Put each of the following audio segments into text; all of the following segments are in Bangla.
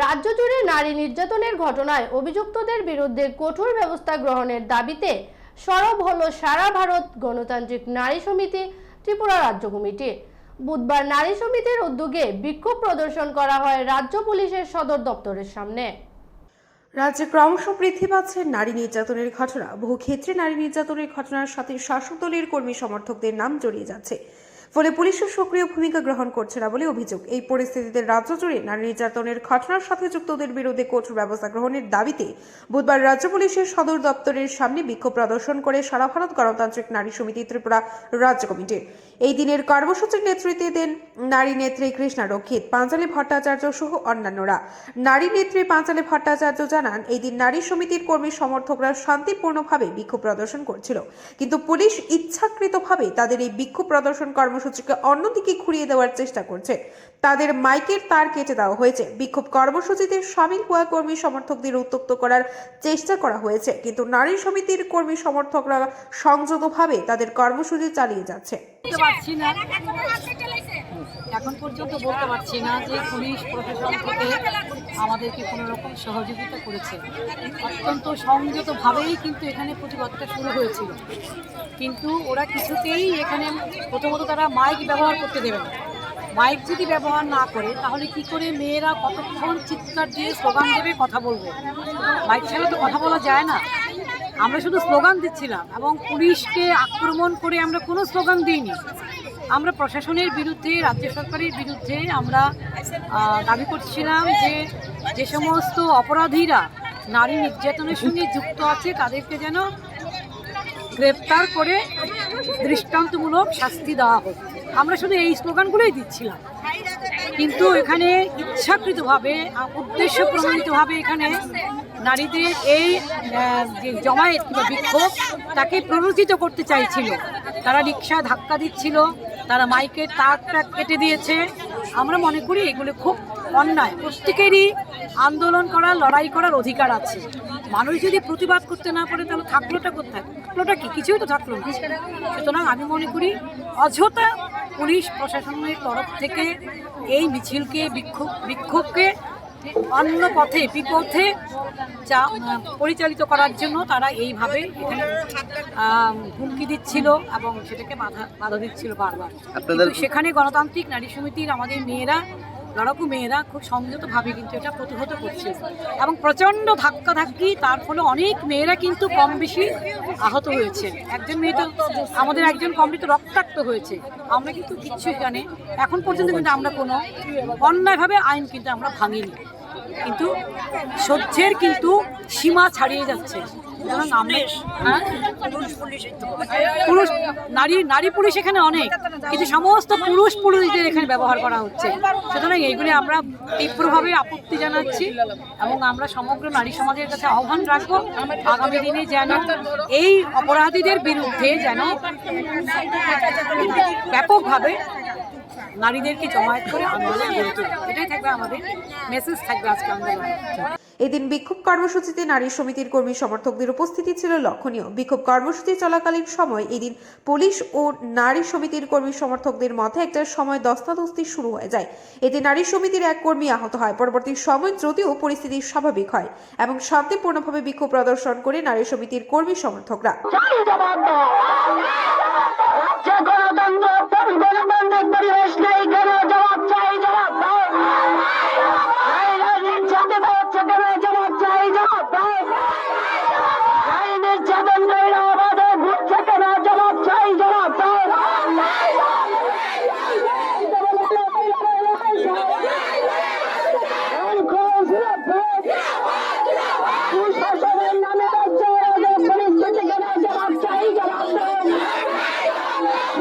রাজ্য জুড়ে নারী নির্যাতনের ঘটনায় অভিযুক্তদের বিরুদ্ধে কঠোর ব্যবস্থা গ্রহণের দাবিতে সরব হলো সারা ভারত গণতান্ত্রিক নারী সমিতি ত্রিপুরা রাজ্য কমিটি। বুধবার নারী সমিতির উদ্যোগে বিক্ষোভ প্রদর্শন করা হয় রাজ্য পুলিশের সদর দপ্তরের সামনে। রাজ্যে ক্রমশ বৃদ্ধি পাচ্ছে নারী নির্যাতনের ঘটনা। বহু ক্ষেত্রে নারী নির্যাতনের ঘটনার সাথে শাসক দলের কর্মী সমর্থকদের নাম জড়িয়ে যাচ্ছে, ফলে পুলিশের সক্রিয় ভূমিকা গ্রহণ করছে না বলে অভিযোগ। এই পরিস্থিতিতে রাজ্য জুড়ে নারী নির্যাতনের ঘটনার সাথে যুক্তদের বিরুদ্ধে কঠোর ব্যবস্থা গ্রহণের দাবিতে বুধবার রাজ্য পুলিশের সদর দপ্তরের সামনে বিক্ষোভ প্রদর্শন করে সারা ভারত গণতান্ত্রিক নারী সমিতি ত্রিপুরা রাজ্য কমিটি। এই দিনের কর্মসূচির নেতৃত্বে দেন নারী নেত্রী কৃষ্ণা রক্ষিত, পাঞ্চালী ভট্টাচার্য সহ অন্যান্যরা। নারী নেত্রী পাঞ্চালী ভট্টাচার্য জানান, এই দিন নারী সমিতির কর্মী সমর্থকরা শান্তিপূর্ণভাবে বিক্ষোভ প্রদর্শন করছিল, কিন্তু পুলিশ ইচ্ছাকৃতভাবে তাদের এই বিক্ষোভ প্রদর্শন কর্মসূচিকে অন্যদিকে ঘুরিয়ে দেওয়ার চেষ্টা করছে। তাদের মাইকের তার কেটে দেওয়া হয়েছে। বিক্ষোভ কর্মসূচিতে সামিল হওয়া কর্মী সমর্থকদের উত্ত্যক্ত করার চেষ্টা করা হয়েছে, কিন্তু নারী সমিতির কর্মী সমর্থকরা সংযতভাবে তাদের কর্মসূচি চালিয়ে যাচ্ছে। এখন পর্যন্ত বলতে পারছি না যে পুলিশ প্রশাসন থেকে আমাদেরকে কোনো রকম সহযোগিতা করেছে। অত্যন্ত সংযতভাবেই কিন্তু এখানে প্রতিবাদটা শুরু হয়েছিল, কিন্তু ওরা কিছুতেই এখানে প্রথমত তারা মাইক ব্যবহার করতে দেবে না। মাইক যদি ব্যবহার না করে তাহলে কি করে মেয়েরা কতক্ষণ চিৎকার দিয়ে স্লোগান দেবে, কথা বলবে? মাইক ছাড়া তো কথা বলা যায় না। আমরা শুধু স্লোগান দিচ্ছিলাম এবং পুলিশকে আক্রমণ করে আমরা কোনো স্লোগান দিইনি। আমরা প্রশাসনের বিরুদ্ধে, রাজ্য সরকারের বিরুদ্ধে আমরা দাবি করছিলাম যে সমস্ত অপরাধীরা নারী নির্যাতনের সঙ্গে যুক্ত আছে তাদেরকে যেন গ্রেপ্তার করে দৃষ্টান্তমূলক শাস্তি দেওয়া হোক। আমরা শুধু এই স্লোগানগুলোই দিচ্ছিলাম, কিন্তু এখানে ইচ্ছাকৃতভাবে, উদ্দেশ্য প্রণোদিতভাবে এখানে নারীদের এই যে জমায়েত কিংবা বিক্ষোভ তাকে প্ররোচিত করতে চাইছিল। তারা রিক্সা ধাক্কা দিচ্ছিল, তারা মাইকের তারটা কেটে দিয়েছে। আমরা মনে করি এগুলো খুব অন্যায়। প্রত্যেকেরই আন্দোলন করার, লড়াই করার অধিকার আছে। মানুষ যদি প্রতিবাদ করতে না পারে তাহলে থাকলোটা কোথায়? থাকলোটা কি? কিছুই তো থাকলো না। সুতরাং আমি মনে করি অযথা পুলিশ প্রশাসনের তরফ থেকে এই মিছিলকে, বিক্ষোভকে অন্য পথে, বিপথে পরিচালিত করার জন্য তারা এইভাবে এখানে হুমকি দিচ্ছিল এবং সেটাকে বাধা দিচ্ছিল বারবার। সেখানে গণতান্ত্রিক নারী সমিতির আমাদের মেয়েরা, লড়াকু মেয়েরা খুব সংযতভাবে কিন্তু এটা প্রতিহত করছে এবং প্রচণ্ড ধাক্কাধাক্কি, তার ফলে অনেক মেয়েরা কিন্তু কম বেশি আহত হয়েছে। একজন মেয়ে তো আমাদের একজন কমপ্লিট রক্তাক্ত হয়েছে। আমরা কিন্তু কিচ্ছু এখানে এখন পর্যন্ত কিন্তু আমরা কোনো অন্যায়ভাবে আইন কিন্তু আমরা ভাঙিনি, কিন্তু সহ্যের কিন্তু সীমা ছাড়িয়ে যাচ্ছে। সুতরাং আমরা পুরুষ নারী পুলিশ এখানে অনেক, কিন্তু সমস্ত পুরুষদের এখানে ব্যবহার করা হচ্ছে। সুতরাং এইগুলি আমরা তীব্রভাবে আপত্তি জানাচ্ছি এবং আমরা সমগ্র নারী সমাজের কাছে আহ্বান রাখবো আগামী দিনে যেন এই অপরাধীদের বিরুদ্ধে যেন ব্যাপকভাবে নারীদেরকে জমায়েত করে আন্দোলন গড়ে তোলে। এটাই থাকবে আমাদের মেসেজ, থাকবে আজকে আন্দোলন। এদিন বিক্ষোভ কর্মসূচিতে নারী সমিতির কর্মী সমর্থকদের উপস্থিতি ছিল লক্ষণীয়। বিক্ষোভ কর্মসূচি চলাকালীন সময় এদিন পুলিশ ও নারী সমিতির কর্মী সমর্থকদের মধ্যে একটা সময় দস্তাদস্তি শুরু হয়ে যায়। এতে নারী সমিতির এক কর্মী আহত হয়। পরবর্তী সময় যদিও পরিস্থিতি স্বাভাবিক হয় এবং শান্তিপূর্ণভাবে বিক্ষোভ প্রদর্শন করে নারী সমিতির কর্মী সমর্থকরা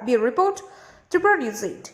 Bureau Report, Tripura News 8।